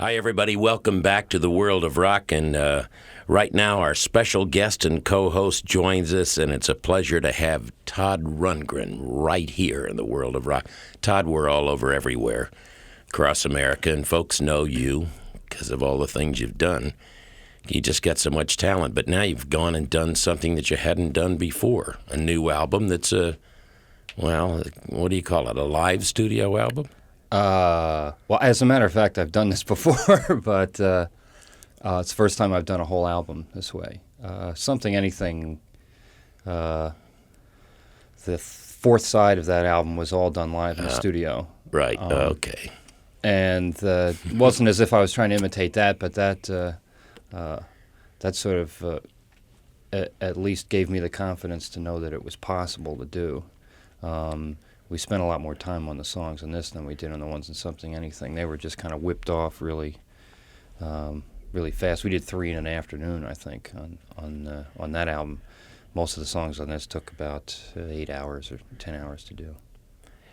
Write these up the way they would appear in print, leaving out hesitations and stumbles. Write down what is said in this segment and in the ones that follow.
Hi, everybody. Welcome back to the World of Rock. And right now, our special guest and co-host joins us, and it's a pleasure to have Todd Rundgren right here in the World of Rock. Todd, we're all over everywhere across America, and folks know you because of all the things you've done. You just got so much talent, but now you've gone and done something that you hadn't done before, a new album that's what do you call it, a live studio album? Well, as a matter of fact, I've done this before, but it's the first time I've done a whole album this way. Something, anything. The fourth side of that album was all done live in the studio. Right. Okay. And it wasn't as if I was trying to imitate that, but that sort of at least gave me the confidence to know that it was possible to do. We spent a lot more time on the songs in this than we did on the ones in Something Anything. They were just kind of whipped off really fast. We did 3 in an afternoon, I think, on that album. Most of the songs on this took about 8 hours or 10 hours to do.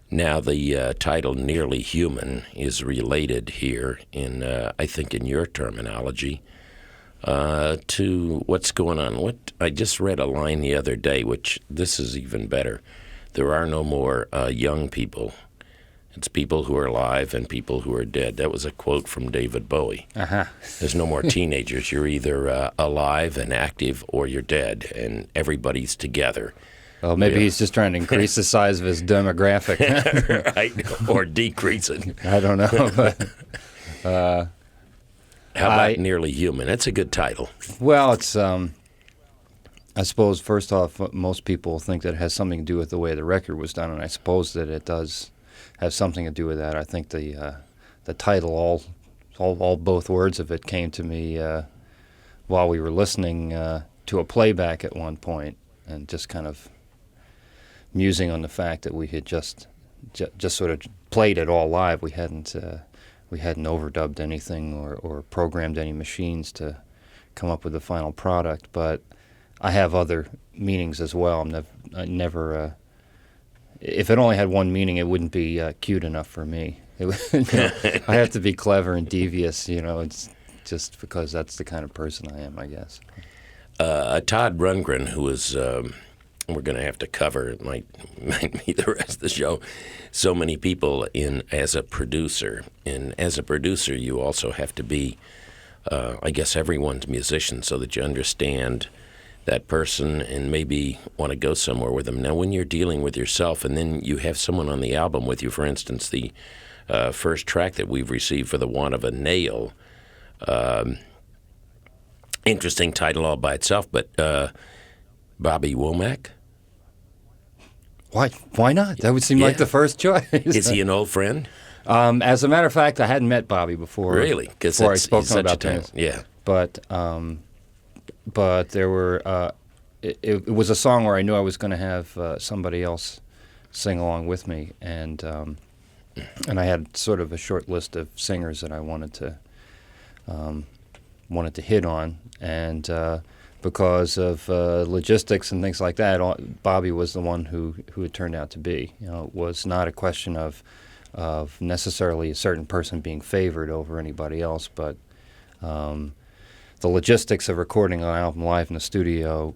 Now, the title Nearly Human is related here, I think in your terminology, to what's going on. I just read a line the other day, which this is even better. There are no more young people. It's people who are alive and people who are dead. That was a quote from David Bowie. Uh-huh. There's no more teenagers. You're either alive and active or you're dead, and everybody's together. Well, maybe he's just trying to increase the size of his demographic. Right, or decrease it. I don't know, but... How about Nearly Human? That's a good title. Well, it's... I suppose, first off, most people think that it has something to do with the way the record was done, and I suppose that it does have something to do with that. I think the title, all both words of it came to me while we were listening to a playback at one point, and just kind of musing on the fact that we had just sort of played it all live. We hadn't overdubbed anything or programmed any machines to come up with the final product, but I have other meanings as well. I never. If it only had one meaning, it wouldn't be cute enough for me. I have to be clever and devious. It's just because that's the kind of person I am, I guess. Todd Rundgren, who is, we're going to have to cover. It might be the rest of the show. So many people as a producer, and as a producer, you also have to be, I guess, everyone's musician, so that you understand that person and maybe want to go somewhere with them. Now, when you're dealing with yourself and then you have someone on the album with you, for instance, the first track that we've received, For the Want of a Nail, interesting title all by itself, but Bobby Womack? Why not? That would seem like the first choice. Is he an old friend? As a matter of fact, I hadn't met Bobby before. Really? Before I spoke to him about things. Yeah. But there were, it was a song where I knew I was going to have somebody else sing along with me, and I had sort of a short list of singers that I wanted to hit on, and because of logistics and things like that, Bobby was the one who it turned out to be. It was not a question of necessarily a certain person being favored over anybody else, but the logistics of recording an album live in the studio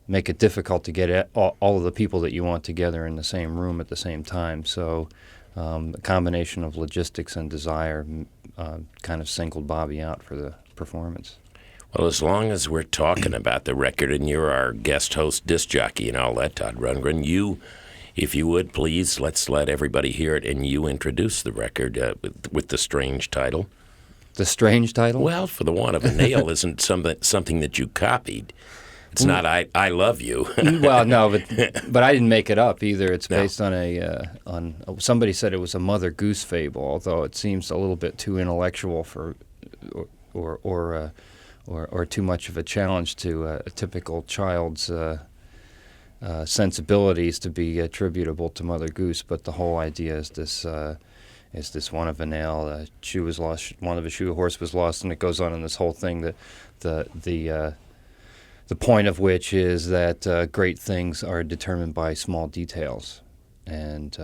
make it difficult to get all of the people that you want together in the same room at the same time. So a combination of logistics and desire kind of singled Bobby out for the performance. Well, as long as we're talking about the record and you're our guest host, disc jockey and all that, Todd Rundgren, if you would, please, let's let everybody hear it, and you introduce the record with the strange title. The strange title? Well, For the Want of a Nail isn't something that you copied. It's not I Love You. Well, no, but I didn't make it up either. It's based on somebody said it was a Mother Goose fable, although it seems a little bit too intellectual for or too much of a challenge to a typical child's sensibilities to be attributable to Mother Goose. But the whole idea is this one of a nail, a shoe was lost, one of a shoe, a horse was lost, and it goes on in this whole thing. The point of which is that great things are determined by small details, and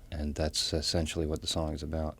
that's essentially what the song is about.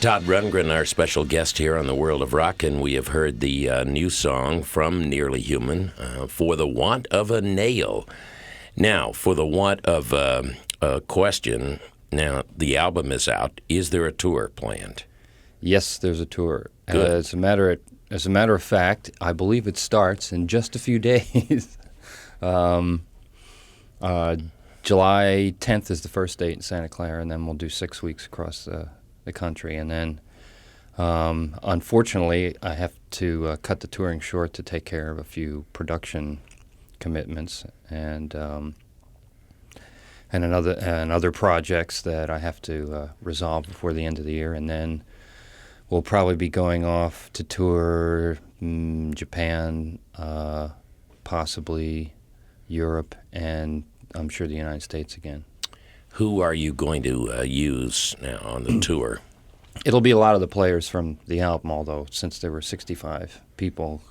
Todd Rundgren, our special guest here on the World of Rock, and we have heard the new song from Nearly Human, For the Want of a Nail. Now, for the want of a question, now the album is out. Is there a tour planned? Yes, there's a tour. Good. As a matter of fact, I believe it starts in just a few days. July 10th is the first date in Santa Clara, and then we'll do 6 weeks across the country. And then, unfortunately, I have to cut the touring short to take care of a few production commitments and other projects that I have to resolve before the end of the year. And then we'll probably be going off to tour Japan, possibly Europe, and I'm sure the United States again. Who are you going to use now on the tour? It'll be a lot of the players from the album, although since there were 65 people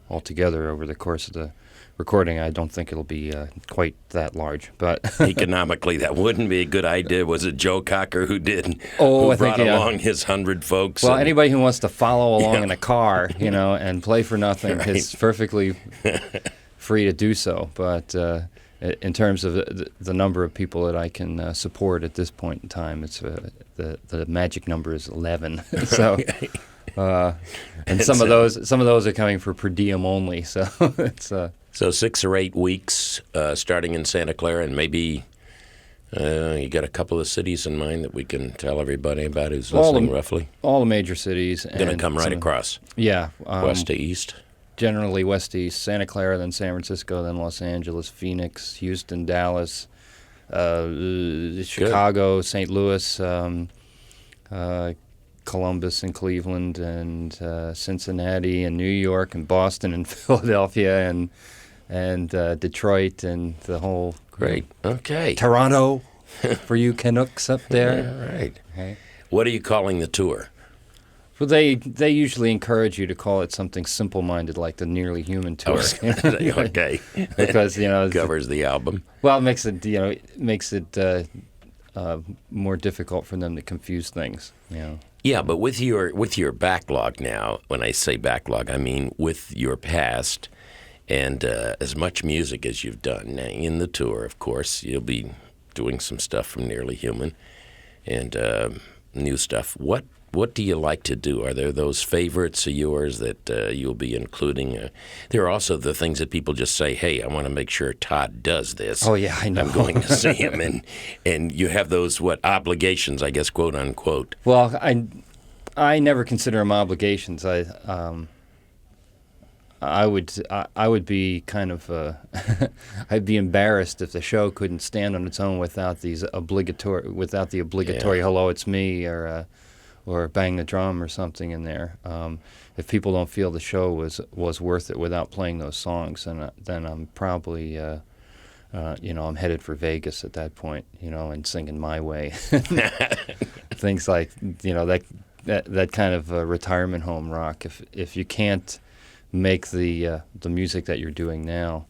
altogether over the course of the recording, I don't think it'll be quite that large. But economically, that wouldn't be a good idea. Was it Joe Cocker who did? Oh, who brought along his 100 folks? Well, anybody who wants to follow along in a car, and play for nothing is perfectly free to do so. But in terms of the number of people that I can support at this point in time, it's the magic number is 11. So, and some of those are coming for per diem only. So it's so 6 or 8 weeks starting in Santa Clara, and maybe you got a couple of cities in mind that we can tell everybody about who's listening roughly. All the major cities. Going to come right across. Yeah, west to east. Generally west to east, Santa Clara, then San Francisco, then Los Angeles, Phoenix, Houston, Dallas, Chicago, St. Louis, Columbus and Cleveland, and Cincinnati, and New York, and Boston, and Philadelphia, and Detroit, and the whole great. Okay. Toronto, for you Canucks up there. All right. Okay. What are you calling the tour? Well, they usually encourage you to call it something simple-minded, like the Nearly Human Tour. Okay, because covers the album. Well, it makes it more difficult for them to confuse things. Yeah, but with your backlog now, when I say backlog, I mean with your past and as much music as you've done now in the tour. Of course, you'll be doing some stuff from Nearly Human and new stuff. What do you like to do? Are there those favorites of yours that you'll be including? There are also the things that people just say, hey, I want to make sure Todd does this. Oh, yeah, I know. I'm going to see him. And you have those, obligations, I guess, quote unquote. Well, I never consider them obligations. I would be kind of I'd be embarrassed if the show couldn't stand on its own without the obligatory hello, it's me, or bang the drum or something in there. If people don't feel the show was worth it without playing those songs, then I'm probably I'm headed for Vegas at that point, and singing My Way. Things like that kind of retirement home rock. If you can't make the music that you're doing now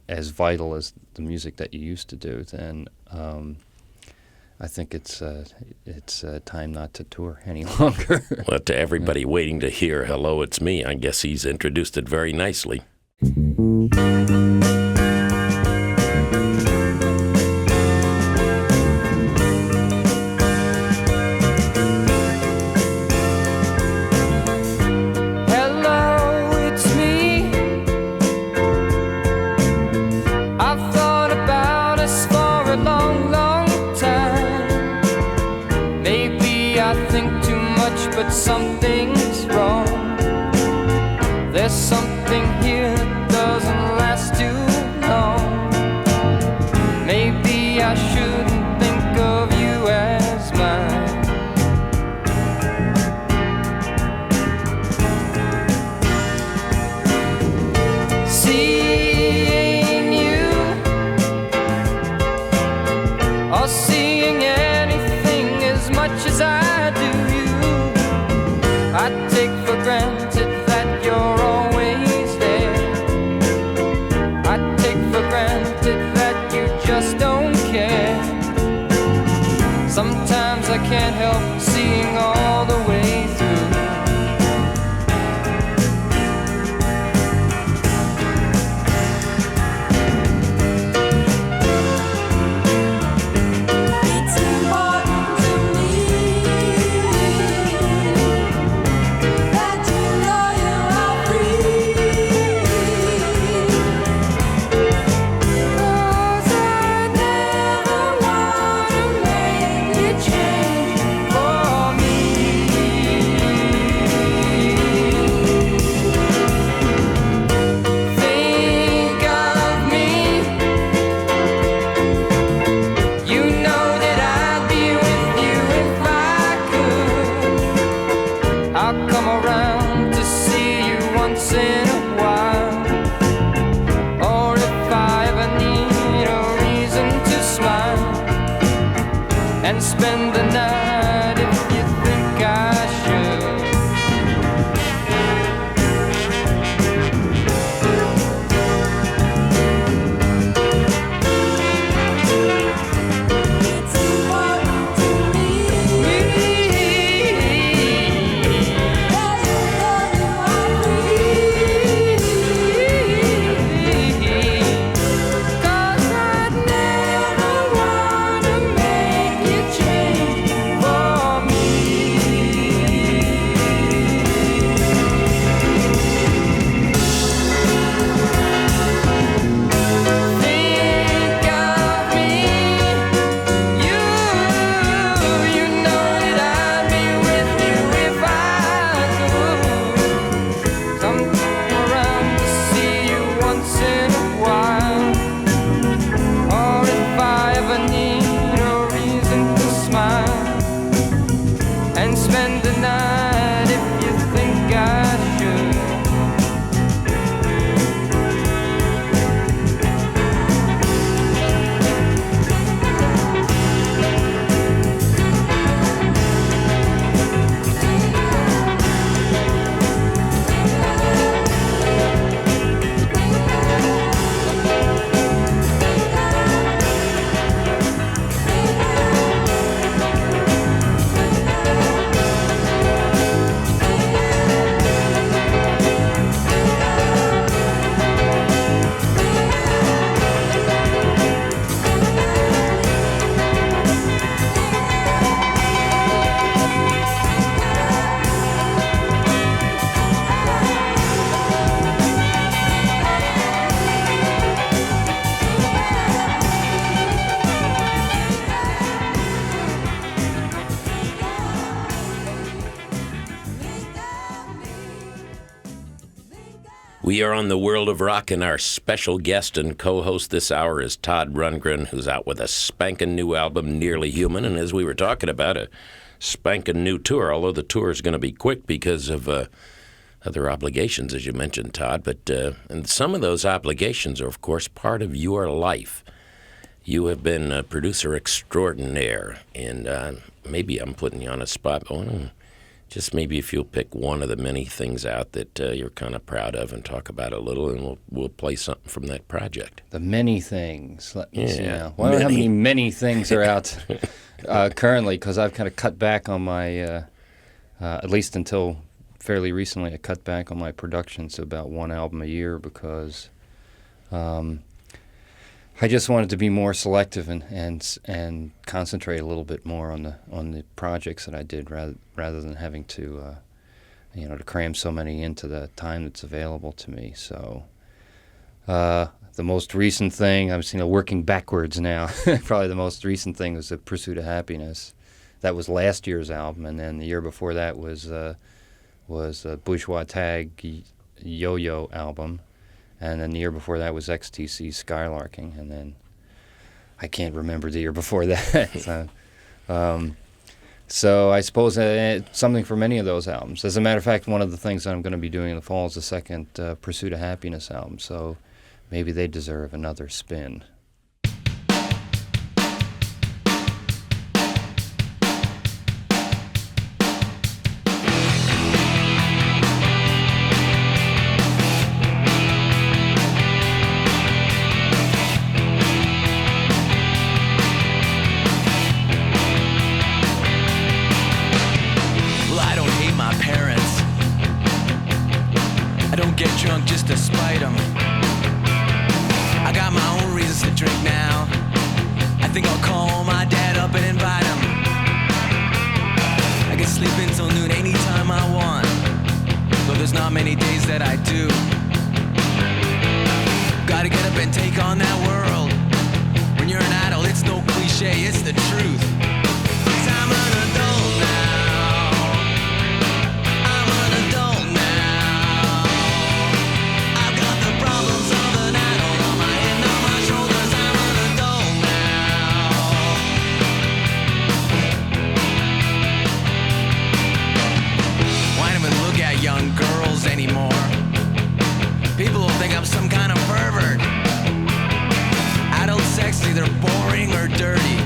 as vital as the music that you used to do, then I think it's time not to tour any longer. Well, to everybody waiting to hear "Hello, It's Me," I guess he's introduced it very nicely. But something's wrong. There's something here that doesn't last too long. Maybe I shouldn't think of you as mine. Seeing you or seeing anything as much as I do, I take for granted that you're always there. I take for granted that you just don't care. Sometimes I can't help seeing and spend the night if you think I should. It's important to me that you know you are free, 'cause I'd never wanna make you change for me. Think of me, you know that I'd be with you if I could. Come around to see you once in a while, or if I ever need a reason to smile, and spend the night if you think I should. We are on the World of Rock, and our special guest and co-host this hour is Todd Rundgren, who's out with a spanking new album, Nearly Human, and as we were talking about, a spanking new tour, although the tour is going to be quick because of other obligations, as you mentioned, Todd. But and some of those obligations are, of course, part of your life. You have been a producer extraordinaire, and maybe I'm putting you on a spot, but just maybe if you'll pick one of the many things out that you're kind of proud of and talk about it a little, and we'll play something from that project. The many things. Let me see Yeah, now. Well, I don't know how many. many things are out currently, because I've kind of cut back on my, at least until fairly recently, I cut back on my production to about one album a year, because I just wanted to be more selective and concentrate a little bit more on the projects that I did, rather than having to to cram so many into the time that's available to me. So the most recent thing, I'm working backwards now. Probably the most recent thing was The Pursuit of Happiness. That was last year's album, and then the year before that was Bourgeois Tagg Yo-Yo album. And then the year before that was XTC Skylarking, and then I can't remember the year before that. So I suppose something for many of those albums. As a matter of fact, one of the things that I'm going to be doing in the fall is the second Pursuit of Happiness album, so maybe they deserve another spin. Just to spite them. I got my own reasons to drink now. I think I'll call my dad up and invite him. I can sleep until noon anytime I want, though there's not many days that I do. Gotta get up and take on that world. When you're an adult, it's no cliche, it's the truth. 'Cause I'm an adult now. I'm an adult now. Problems of an adult on my head, on my shoulders. I'm an adult now. Why don't even look at young girls anymore? People will think I'm some kind of pervert. Adult sex is either boring or dirty.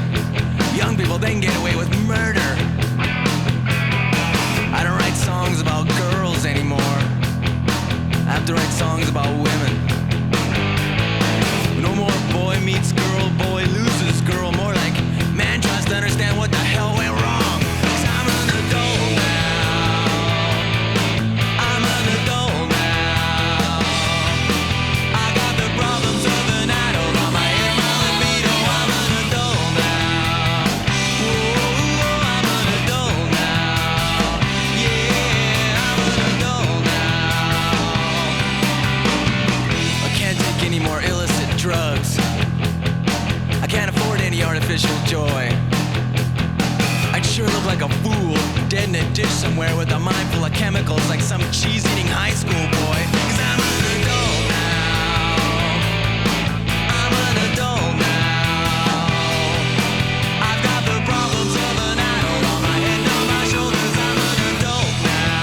Young people, they can get away superficial joy. I'd sure look like a fool, dead in a dish somewhere with a mind full of chemicals like some cheese-eating high school boy. 'Cause I'm an adult now. I'm an adult now. I've got the problems of an adult on my head, on my shoulders. I'm an adult now.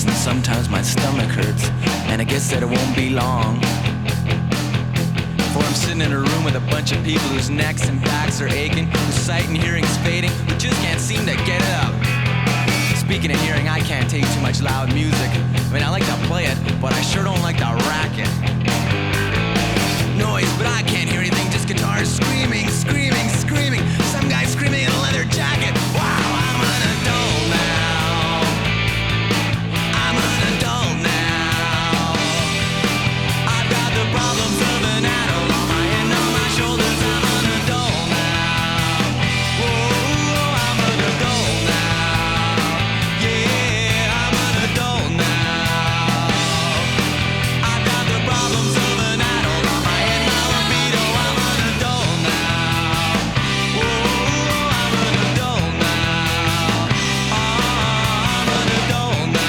And sometimes my stomach hurts, and I guess that it won't be long before I'm sitting in a room with a bunch of people whose necks and backs are aching, whose sight and hearing is fading, who just can't seem to get it up. Speaking of hearing, I can't take too much loud music. I mean, I like to play it, but I sure don't like to rack it. Noise, but I can't hear anything, just guitars screaming, screaming, screaming. Some guy screaming in a leather jacket. Wow, I'm an adult now. I'm an adult now. I've got the problems of an adult on my head, on my shoulders. I'm an adult now. Whoa, I'm an adult now. Yeah, I'm an adult now. I've got the problems of an adult on my head, my libido. I'm an adult now. Whoa, I'm an adult now. I'm an adult now.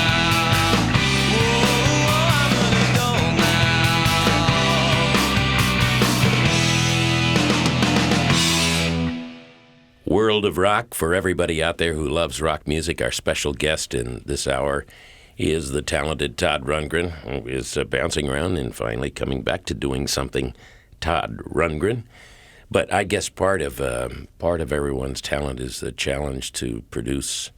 World of Rock, for everybody out there who loves rock music. Our special guest in this hour is the talented Todd Rundgren, who is bouncing around and finally coming back to doing something Todd Rundgren. But I guess part of everyone's talent is the challenge to produce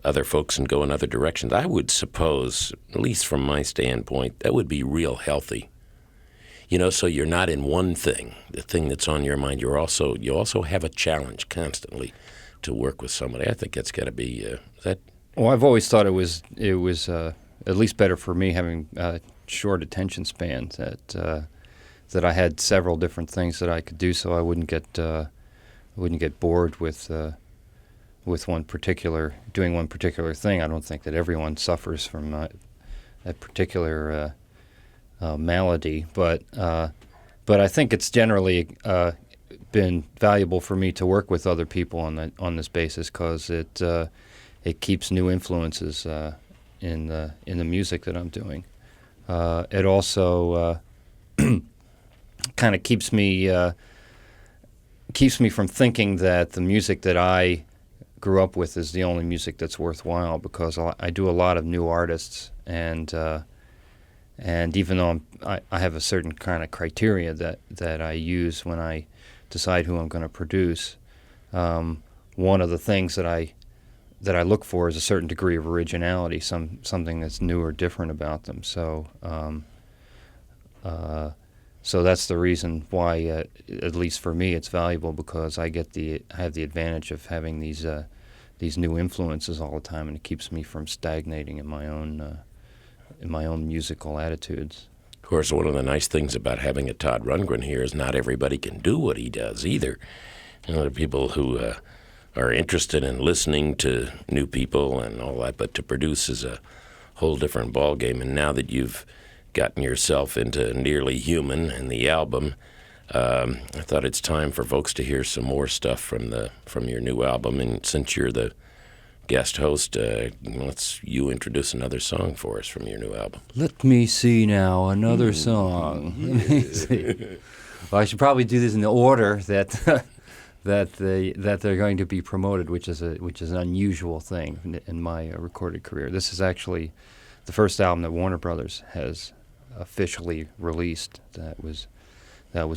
other folks and go in other directions. I would suppose, at least from my standpoint, that would be real healthy. You know, so you're not in one thing, the thing that's on your mind. You also have a challenge constantly to work with somebody. I think that's got to be that. Well, I've always thought it was at least better for me having short attention spans. That I had several different things that I could do, so I wouldn't get bored with doing one particular thing. I don't think that everyone suffers from that particular malady, but I think it's generally been valuable for me to work with other people on this basis, because it keeps new influences in the music that I'm doing. It also kind of keeps me from thinking that the music that I grew up with is the only music that's worthwhile, because I do a lot of new artists, and even though I have a certain kind of criteria that I use when I decide who I'm going to produce, one of the things that I look for is a certain degree of originality, something that's new or different about them. So that's the reason why, at least for me, it's valuable, because I have the advantage of having these new influences all the time, and it keeps me from stagnating in my own musical attitudes. Of course, one of the nice things about having a Todd Rundgren here is not everybody can do what he does either. You know, there are people who are interested in listening to new people and all that, but to produce is a whole different ballgame. And now that you've gotten yourself into Nearly Human and the album, I thought it's time for folks to hear some more stuff from your new album. And since you're the guest host, let's you introduce another song for us from your new album. Let me see now, another song. Let me see. Well, I should probably do this in the order that they're going to be promoted, which is an unusual thing in my recorded career. This is actually the first album that Warner Brothers has officially released that was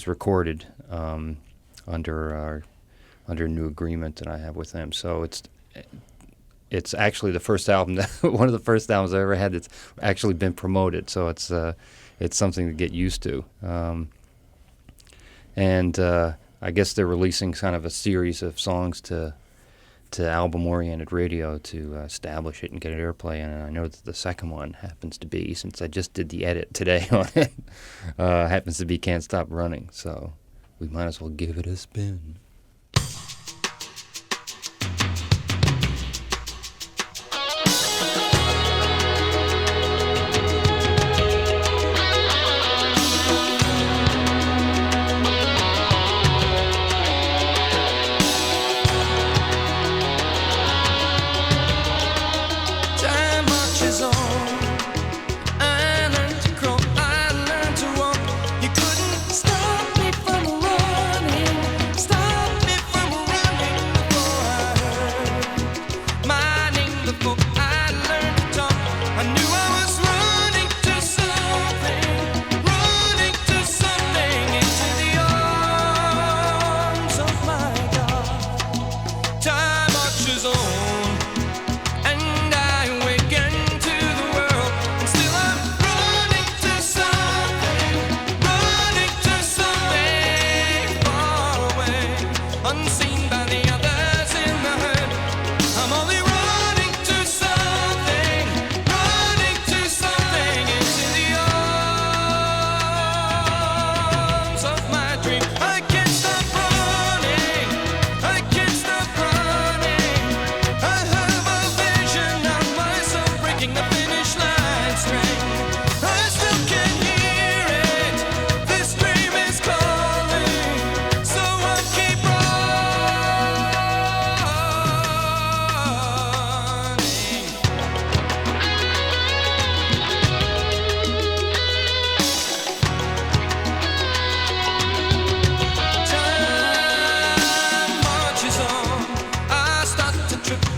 recorded under a new agreement that I have with them. So it's actually the first album one of the first albums I ever had that's actually been promoted. So it's something to get used to. And I guess they're releasing kind of a series of songs to album-oriented radio to establish it and get it airplay. And I know that the second one happens to be, since I just did the edit today on it, happens to be Can't Stop Running. So we might as well give it a spin.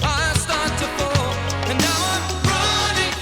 I start to fall, and now I'm running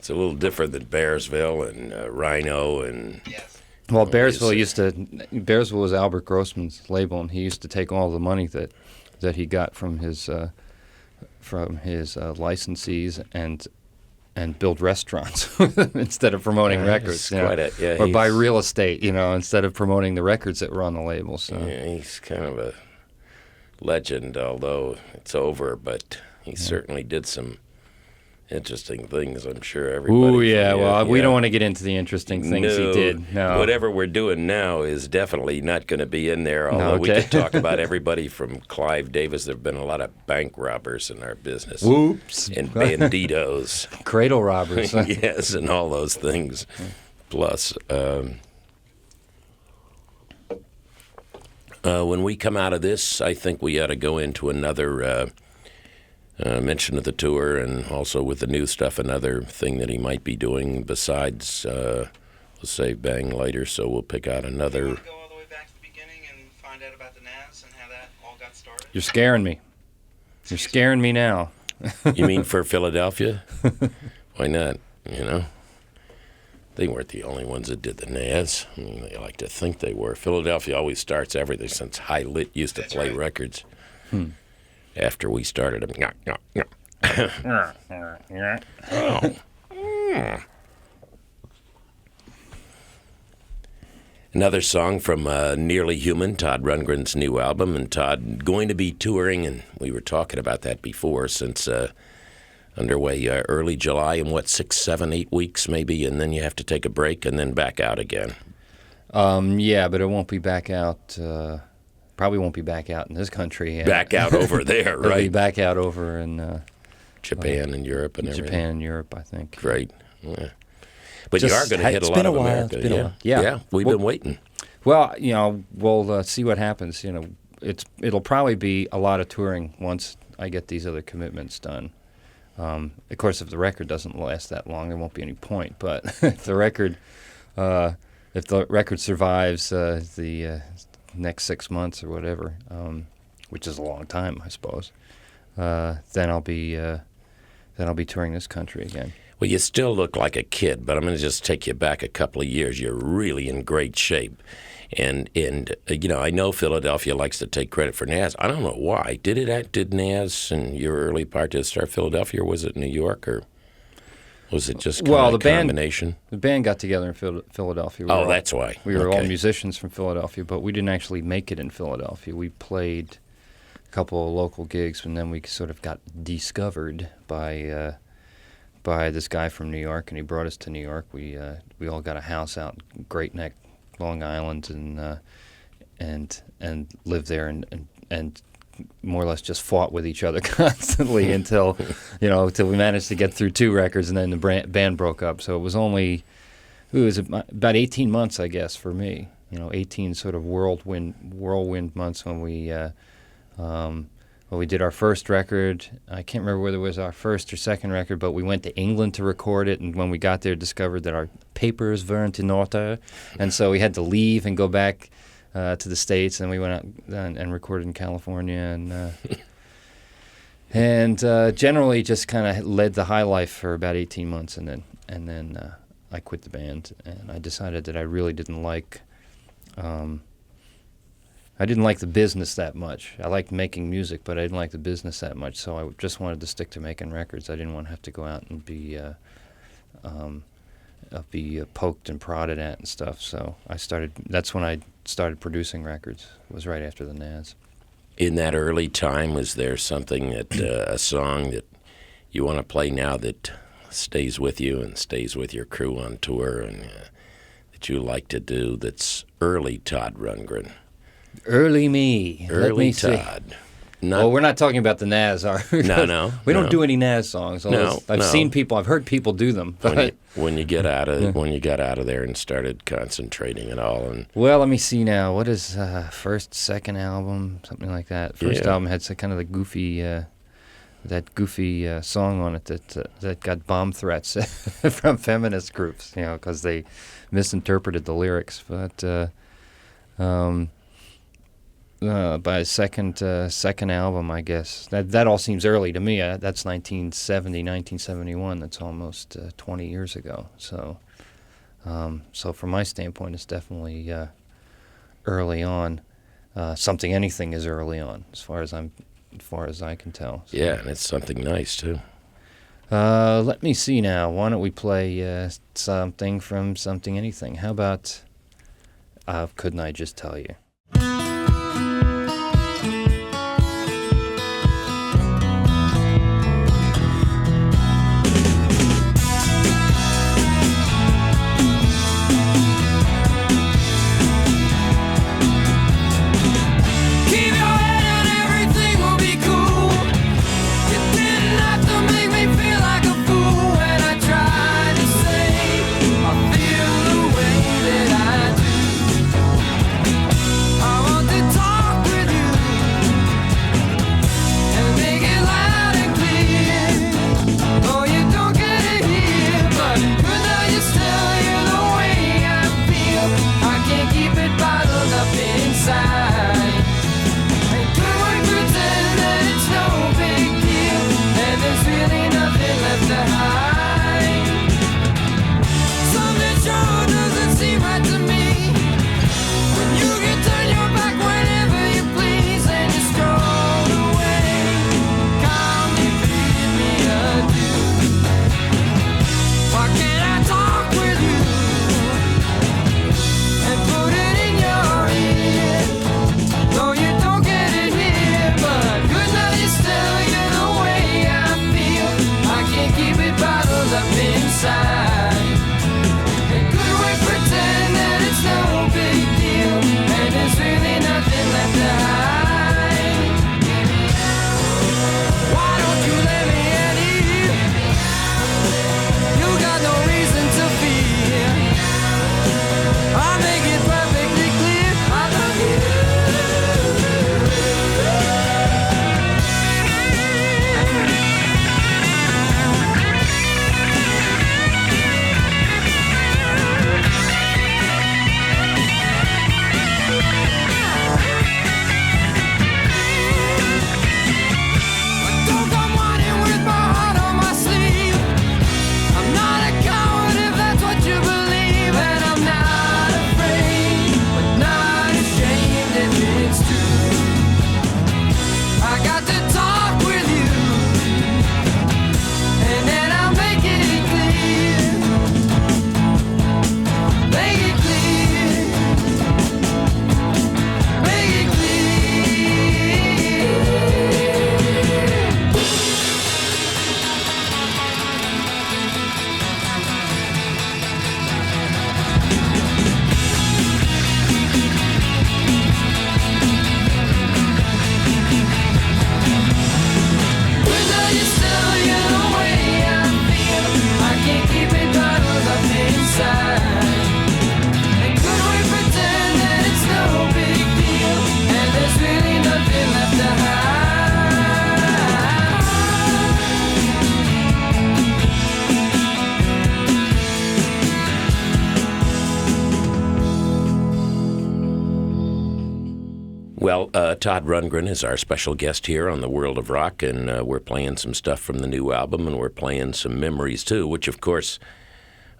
It's a little different than Bearsville and Rhino and. Well, Bearsville was Albert Grossman's label, and he used to take all the money that he got from his licensees and build restaurants instead of promoting records, or buy real estate, instead of promoting the records that were on the label. So yeah, he's kind of a legend, although it's over. But he certainly did some interesting things. I'm sure everybody. Ooh, yeah. Well, we don't want to get into the interesting things he did. No. Whatever we're doing now is definitely not going to be in there. Although we could talk about everybody from Clive Davis. There have been a lot of bank robbers in our business. Whoops. And banditos. Cradle robbers. Yes, and all those things. Plus, when we come out of this, I think we ought to go into another mention of the tour, and also with the new stuff, another thing that he might be doing besides, let's say, Bang later. So we'll pick out another. You want to go all the way back to the beginning and find out about the Nazz and how that all got started? You're scaring me. You're scaring me now. You mean for Philadelphia? Why not? They weren't the only ones that did the Nazz. I mean, they like to think they were. Philadelphia always starts everything since High Lit used to play records. After we started them. Another song from Nearly Human, Todd Rundgren's new album, and Todd going to be touring, and we were talking about that before, since underway early July in 6, 7, 8 weeks maybe, and then you have to take a break and then back out again. Yeah, but it won't be back out. Probably won't be back out in this country. Back out over there, right? It'll be back out over in Japan and Europe and everything. Japan and Europe, I think. Great. Yeah. But you are going to hit a lot of America. It's been a while. Yeah. We've been waiting. Well, we'll see what happens. It'll probably be a lot of touring once I get these other commitments done. Of course, if the record doesn't last that long, there won't be any point. But if the record survives the next 6 months or whatever, which is a long time, I suppose, then I'll be touring this country again. Well, you still look like a kid, but I'm going to just take you back a couple of years. You're really in great shape. And I know Philadelphia likes to take credit for Nazz. I don't know why. Did Nazz in your early part to start Philadelphia, or was it New York, or was it just kind of a combination? The band got together in Philadelphia. That's why. We were all musicians from Philadelphia, but we didn't actually make it in Philadelphia. We played a couple of local gigs, and then we sort of got discovered by this guy from New York, and he brought us to New York. We all got a house out in Great Neck, Long Island, and lived there and more or less just fought with each other constantly until we managed to get through 2 records, and then the band broke up. So it was about 18 months, I guess, for me. 18 sort of whirlwind months when we did our first record. I can't remember whether it was our first or second record, but we went to England to record it, and when we got there, discovered that our papers weren't in order, and so we had to leave and go back to the States, and we went out and recorded in California, and generally just kind of led the high life for about 18 months, and then I quit the band, and I decided that I really didn't like. I didn't like the business that much. I liked making music, but I didn't like the business that much, so I just wanted to stick to making records. I didn't want to have to go out and be poked and prodded at and stuff. So that's when I started producing records. It was right after the Nazz. In that early time, was there something that a song that you want to play now that stays with you and stays with your crew on tour, and that you like to do, that's early Todd Rundgren? Early me. Early Todd. Well, we're not talking about the Nazz, are we? No. We don't do any Nazz songs. I've heard people do them. But when you got out of there and started concentrating and all, and well, let me see now. What is first, second album, something like that? First album had some kind of the goofy song on it that got bomb threats from feminist groups, because they misinterpreted the lyrics. But by his second album, I guess. That all seems early to me. That's 1970, 1971. That's almost 20 years ago. So, so from my standpoint, it's definitely early on. Something Anything is early on, as far as I can tell. So. Yeah, and it's something nice too. Let me see now. Why don't we play something from Something Anything? How about Couldn't I Just Tell You? Well, Todd Rundgren is our special guest here on the World of Rock, and we're playing some stuff from the new album, and we're playing some memories, too, which, of course,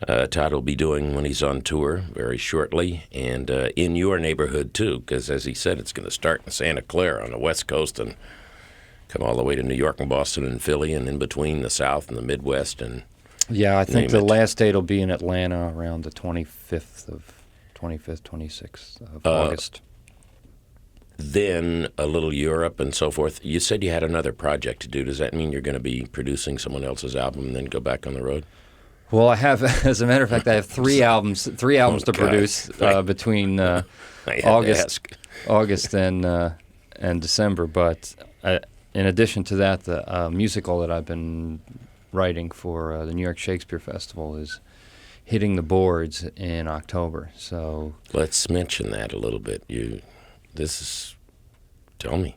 Todd will be doing when he's on tour very shortly, and in your neighborhood, too, because, as he said, it's going to start in Santa Clara on the West Coast and come all the way to New York and Boston and Philly, and in between the South and the Midwest. And yeah, I think the last date will be in Atlanta around the 25th, 26th of August. Then a little Europe and so forth. You said you had another project to do. Does that mean you're going to be producing someone else's album and then go back on the road? Well, I have, as a matter of fact, I have three albums to produce between August and December. But in addition to that, the musical that I've been writing for the New York Shakespeare Festival is hitting the boards in October. So let's mention that a little bit. Tell me.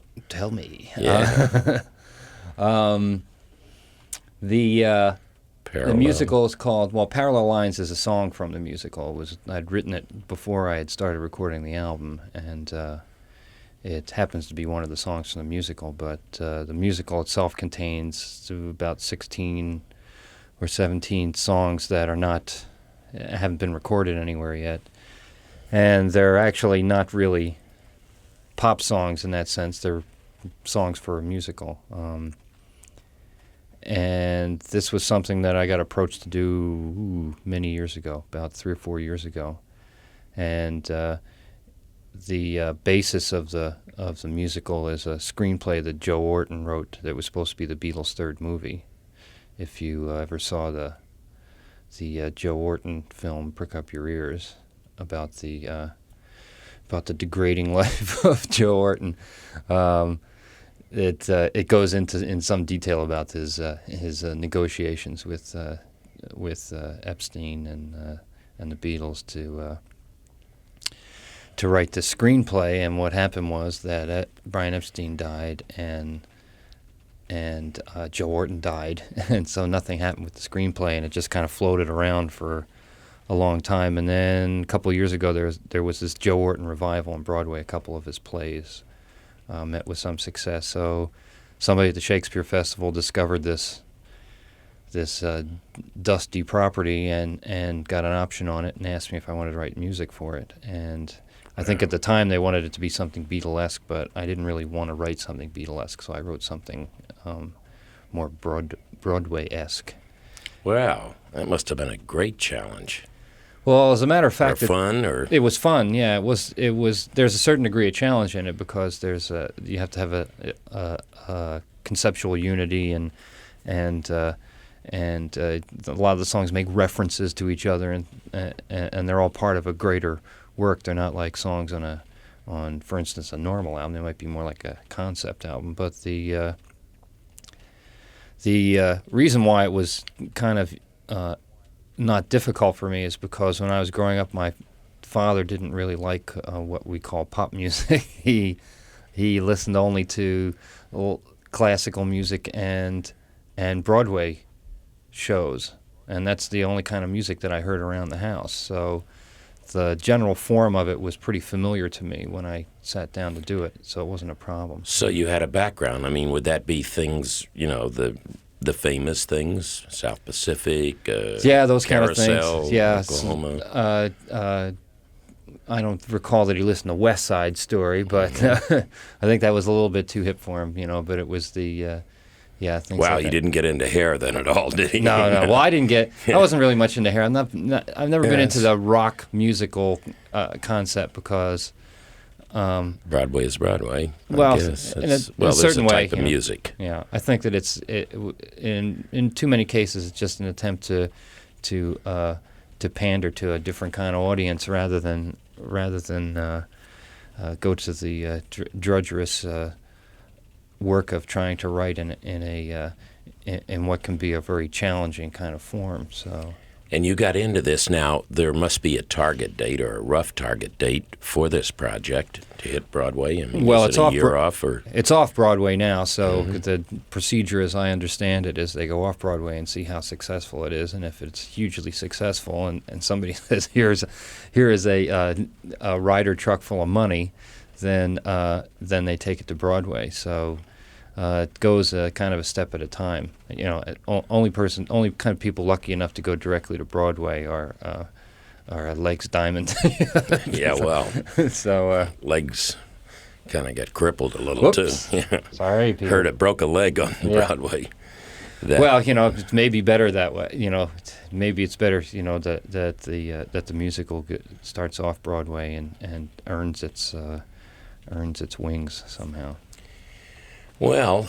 Yeah. The musical is called, Parallel Lines is a song from the musical. I'd written it before I had started recording the album, and it happens to be one of the songs from the musical, but the musical itself contains about 16 or 17 songs that haven't been recorded anywhere yet. And they're actually not really pop songs in that sense. They're songs for a musical. And this was something that I got approached to do many years ago, about 3 or 4 years ago. And the basis of the musical is a screenplay that Joe Orton wrote that was supposed to be the Beatles' third movie. If you ever saw the Joe Orton film "Prick Up Your Ears" about the degrading life of Joe Orton, it goes in some detail about his negotiations with Epstein and the Beatles to write the screenplay. And what happened was that Brian Epstein died and Joe Orton died, and so nothing happened with the screenplay, and it just kind of floated around for a long time. And then a couple of years ago, there was this Joe Orton revival on Broadway. A couple of his plays met with some success. So somebody at the Shakespeare Festival discovered this dusty property and got an option on it and asked me if I wanted to write music for it. And I think at the time they wanted it to be something Beatlesque, but I didn't really want to write something Beatlesque, so I wrote something more Broadway-esque. Wow, that must have been a great challenge. Well, as a matter of fact, Or fun, or it was fun. Yeah, it was. There's a certain degree of challenge in it because you have to have a conceptual unity and a lot of the songs make references to each other and they're all part of a greater work. They're not like songs on for instance a normal album. They might be more like a concept album. But the reason why it was kind of not difficult for me is because when I was growing up, my father didn't really like what we call pop music. He listened only to classical music and Broadway shows, and that's the only kind of music that I heard around the house. So the general form of it was pretty familiar to me when I sat down to do it, so it wasn't a problem. So you had a background. I mean, would that be things, the famous things, South Pacific, yeah, those Carousel, kind of things. Yeah, Oklahoma? I don't recall that he listened to West Side Story, but I think that was a little bit too hip for him, But it was the things. Wow, like he that. didn't get into hair then at all, did he? No. Well, I didn't get. I wasn't really much into hair. I've never been into the rock musical concept because. Broadway is Broadway. Well, I guess. in a there's certain a way, type of music. Yeah, I think that in too many cases it's just an attempt to pander to a different kind of audience rather than go to the drudgerous work of trying to write in what can be a very challenging kind of form. So. And you got into this now. There must be a target date or a rough target date for this project to hit Broadway. I mean, well, is it a year off or? It's off Broadway now. So the procedure, as I understand it, is they go off Broadway and see how successful it is, and if it's hugely successful, and somebody says here is a rider truck full of money, then they take it to Broadway. So. It goes kind of a step at a time. Only kind of people lucky enough to go directly to Broadway are Legs Diamond. Yeah, well, so Legs kind of got crippled a little whoops. too. Yeah. Sorry, Peter. Heard it broke a leg on Broadway. Well, it's maybe better that way. Maybe it's better. That the musical starts off Broadway and earns its wings somehow. Well,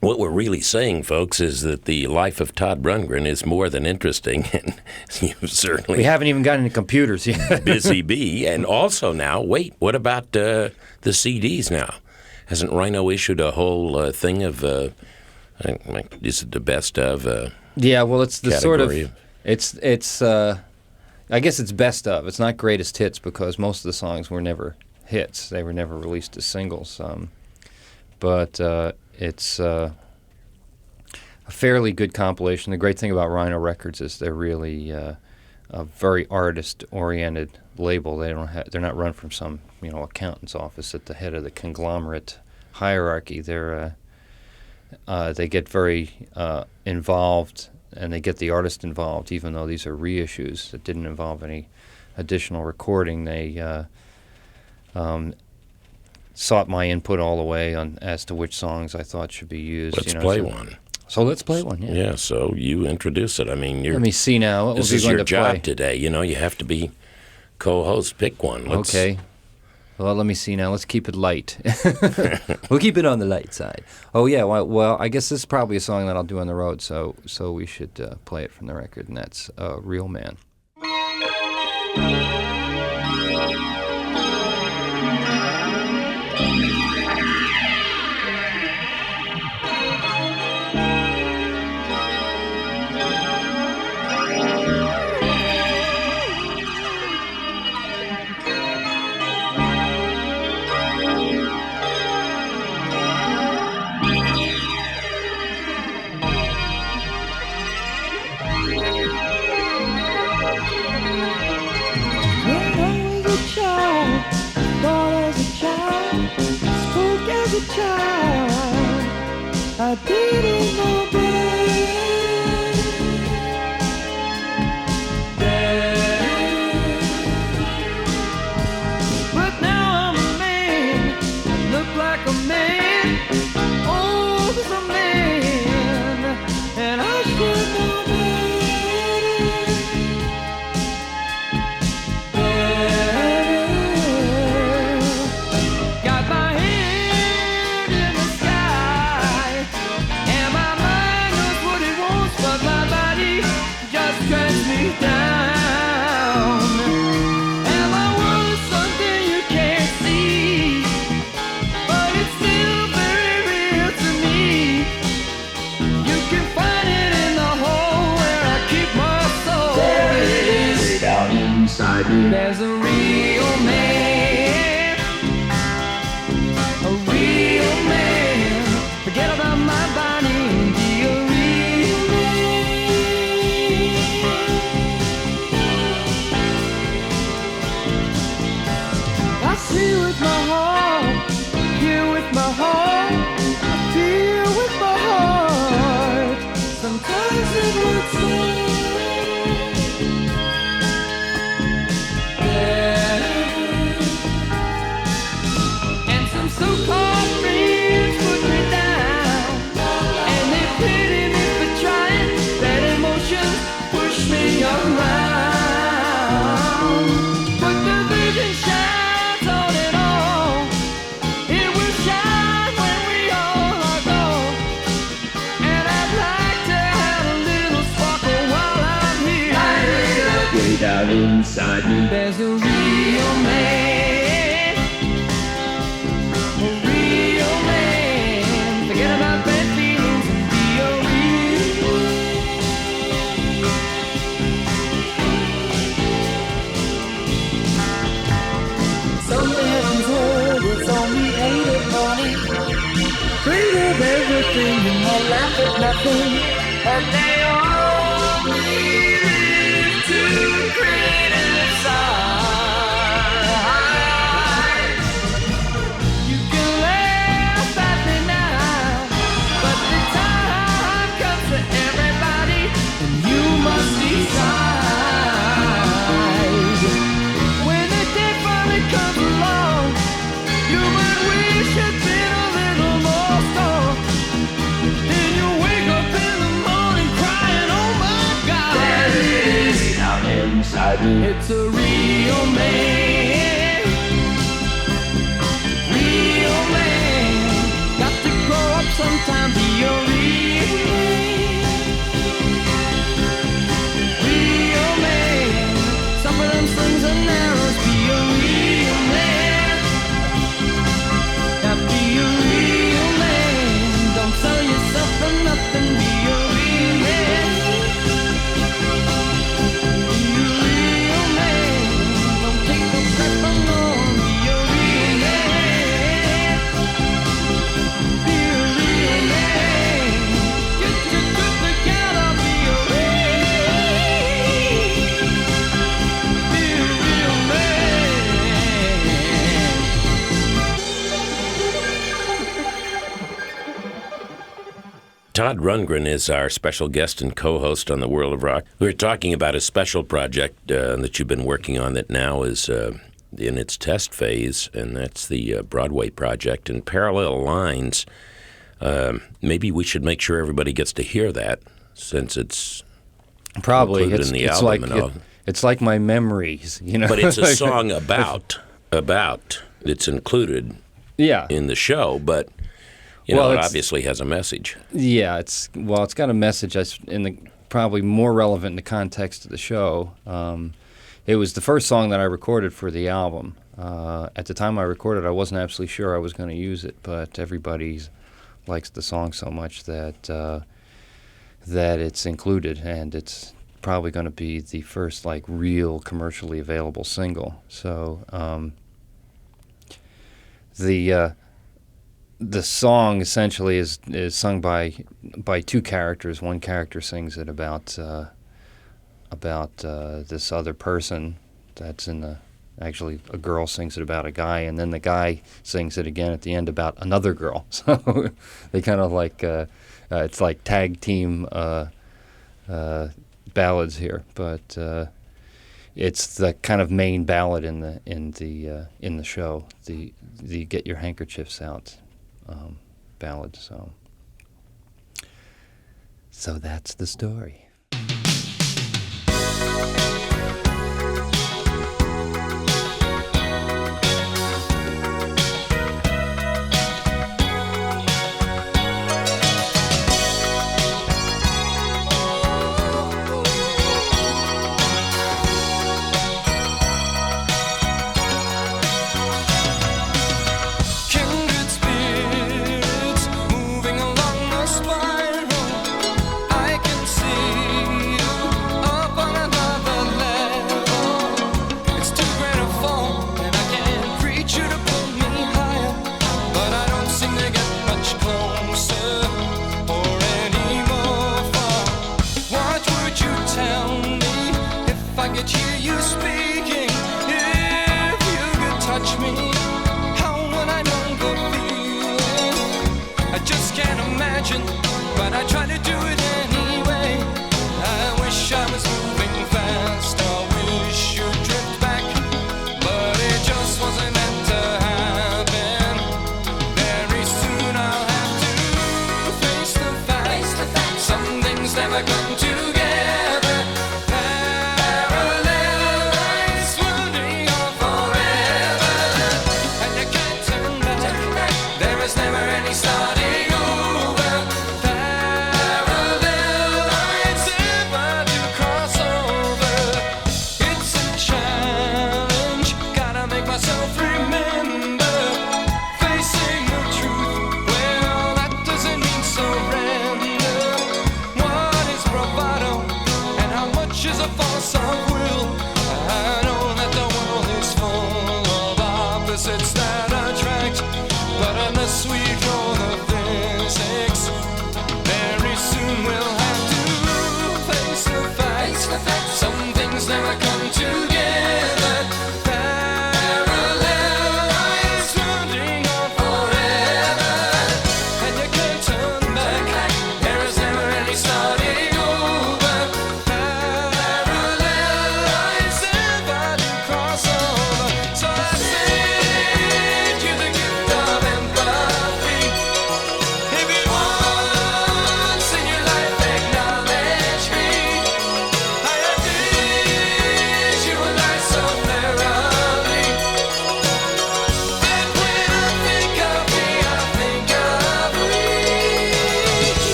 what we're really saying, folks, is that the life of Todd Rundgren is more than interesting, and you've certainly... We haven't even gotten into computers yet. Busy bee. And also now, wait, what about the CDs now? Hasn't Rhino issued a whole thing of, is it the best of yeah, well, it's the sort of... category? It's I guess it's best of. It's not greatest hits because most of the songs were never hits. They were never released as singles. But it's a fairly good compilation. The great thing about Rhino Records is they're really a very artist-oriented label. They're not run from some accountant's office at the head of the conglomerate hierarchy. They get very involved, and they get the artist involved, even though these are reissues that didn't involve any additional recording. They sought my input all the way on as to which songs I thought should be used. Let's play one. So let's play one. Yeah. Yeah. So you introduce it. I mean, Let me see now. What this was is he going your to job play? today. You have to be co-host. Pick one. Okay. Well, let me see now. Let's keep it light. We'll keep it on the light side. Oh yeah. Well, I guess this is probably a song that I'll do on the road. So we should play it from the record, and that's "Real Man." I didn't know but now I'm a man, look like a man, old as a man, and I should know got my head in the sky, and my mind knows what it wants, but my body just drags me down. And my world is something you can't see, but it's still very real to me. You can find it in the hole where I keep my soul. There it is, down inside me. There's a real man, a real man. Forget about my body and be a real man. I see with my heart, hear with my heart, I feel with my heart. Sometimes it looks like and some so-called friends put me down, and they pity me for trying. That emotion push me around, but the vision shines on it all. It will shine when we all are gone, and I'd like to have a little sparkle while I'm here. Way down inside me, there's a real man, a real man. Forget about bad feelings and be a real man. Something happens when it's only 8 in the morning. Afraid of everything and they laugh at nothing, and they all live to creative side. You can laugh at me now, but the time comes for everybody, and you must decide. When the day finally comes along, you might wish you'd been a little more strong. Then you wake up in the morning crying, oh my God. There it is, down inside me. It's a real man, real man. Got to grow up sometime, be a real man, real man. Some of them slings and arrows, be a real man. Now be a real man. Don't sell yourself for nothing, be a real man. Be a real man. Don't take no Todd Rundgren is our special guest and co-host on The World of Rock. We're talking about a special project that you've been working on that now is in its test phase, and that's the Broadway project. And Parallel Lines, maybe we should make sure everybody gets to hear that, since it's probably included in the album like and all. it's like my memories, you know. But it's a song about it's included in the show, but it obviously has a message. Yeah, it's got a message probably more relevant in the context of the show. It was the first song that I recorded for the album. At the time I recorded, I wasn't absolutely sure I was going to use it, but everybody likes the song so much that it's included, and it's probably going to be the first like real commercially available single. So the song essentially is sung by two characters. One character sings it about this other person that's actually a girl sings it about a guy, and then the guy sings it again at the end about another girl. So they kind of like it's like tag team ballads here, but it's the kind of main ballad in the show, the Get Your Handkerchiefs Out ballad. So that's the story.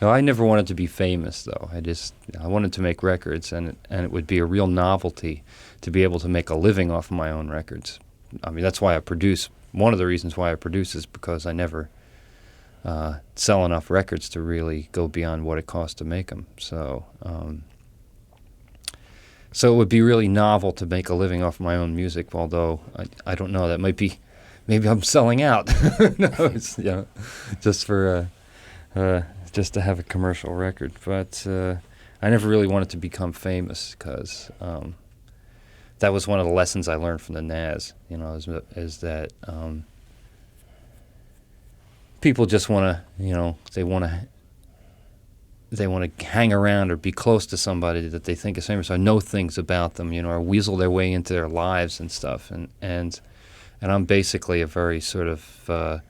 So I never wanted to be famous, though. I wanted to make records, and it would be a real novelty to be able to make a living off of my own records. I mean, that's why I produce. One of the reasons why I produce is because I never sell enough records to really go beyond what it costs to make them. So it would be really novel to make a living off my own music, although I don't know, that might be, maybe I'm selling out. No, it's, just for, just to have a commercial record. But I never really wanted to become famous because that was one of the lessons I learned from the Nazz, is that people just want to, they want to hang around or be close to somebody that they think is famous, or know things about them, or weasel their way into their lives and stuff. And I'm basically a very sort of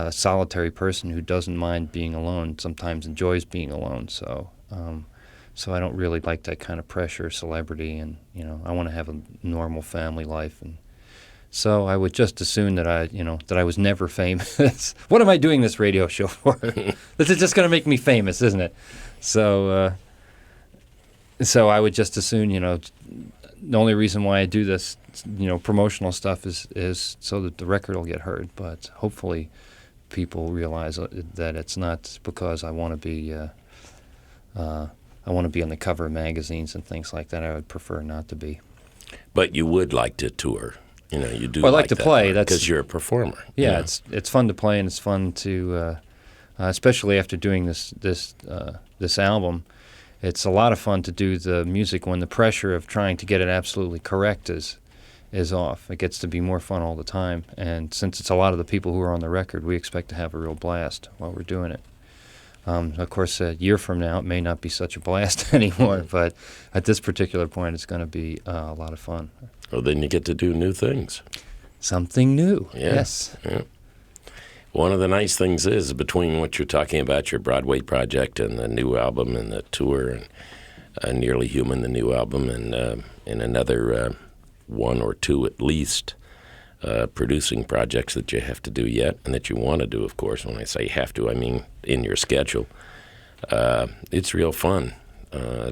solitary person who doesn't mind being alone, sometimes enjoys being alone. So I don't really like that kind of pressure, celebrity, and I want to have a normal family life. And so I would just assume that I was never famous. What am I doing this radio show for? This is just going to make me famous, isn't it? So I would just assume, the only reason why I do this, promotional stuff is so that the record will get heard. But hopefully, people realize that it's not because I want to be. I want to be on the cover of magazines and things like that. I would prefer not to be. But you would like to tour. You do. Well, I like to that play. That's because you're a performer. Yeah, it's fun to play, and it's fun to, especially after doing this album. It's a lot of fun to do the music when the pressure of trying to get it absolutely correct is off. It gets to be more fun all the time, and since it's a lot of the people who are on the record, we expect to have a real blast while we're doing it. Of course, a year from now, it may not be such a blast anymore, but at this particular point, it's going to be a lot of fun. Well, then you get to do new things. Something new, yeah. Yes. Yeah. One of the nice things is between what you're talking about, your Broadway project and the new album and the tour and Nearly Human, the new album, and another one or two at least producing projects that you have to do yet and that you want to do, of course. When I say have to, I mean in your schedule. It's real fun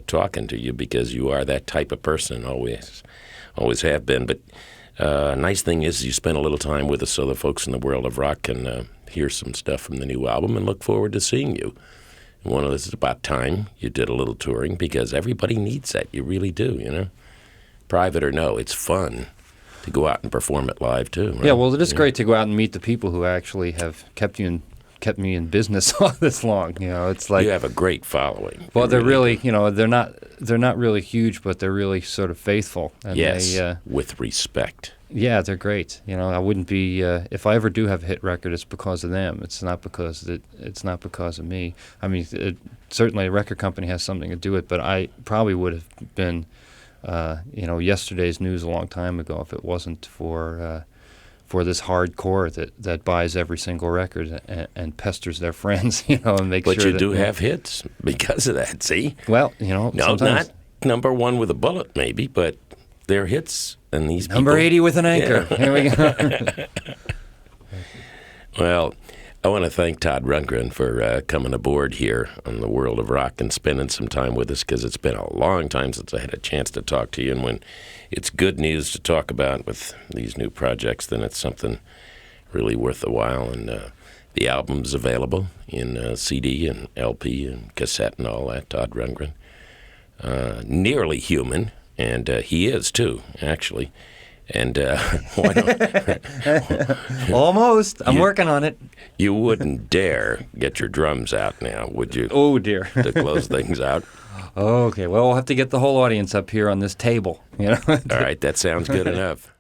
talking to you because you are that type of person, always have been. But nice thing is you spend a little time with us so the folks in the world of rock can hear some stuff from the new album and look forward to seeing you. And one of this is about time you did a little touring because everybody needs that. You really do, Private or no, it's fun to go out and perform it live too. Right? Yeah, well, it is great to go out and meet the people who actually have kept me in business all this long. It's like you have a great following. Well, they're really they're not really huge, but they're really sort of faithful. And yes, with respect. Yeah, they're great. I wouldn't be if I ever do have a hit record, it's because of them. It's not because of me. I mean, certainly a record company has something to do with it, but I probably would have been yesterday's news a long time ago if it wasn't for this hardcore that buys every single record and pesters their friends, and makes sure. But you do have hits because of that. See? Well, no, sometimes. Not number one with a bullet, maybe, but they're hits, and these number people, 80 with an anchor. Yeah. Here we go. Well, I want to thank Todd Rundgren for coming aboard here on the World of Rock and spending some time with us because it's been a long time since I had a chance to talk to you. And when it's good news to talk about with these new projects, then it's something really worth the while. And the album's available in CD and LP and cassette and all that, Todd Rundgren. Nearly Human, and he is too, actually. And why don't almost? I'm working on it. You wouldn't dare get your drums out now, would you? Oh dear! To close things out. Okay, well, we'll have to get the whole audience up here on this table. All right, that sounds good enough.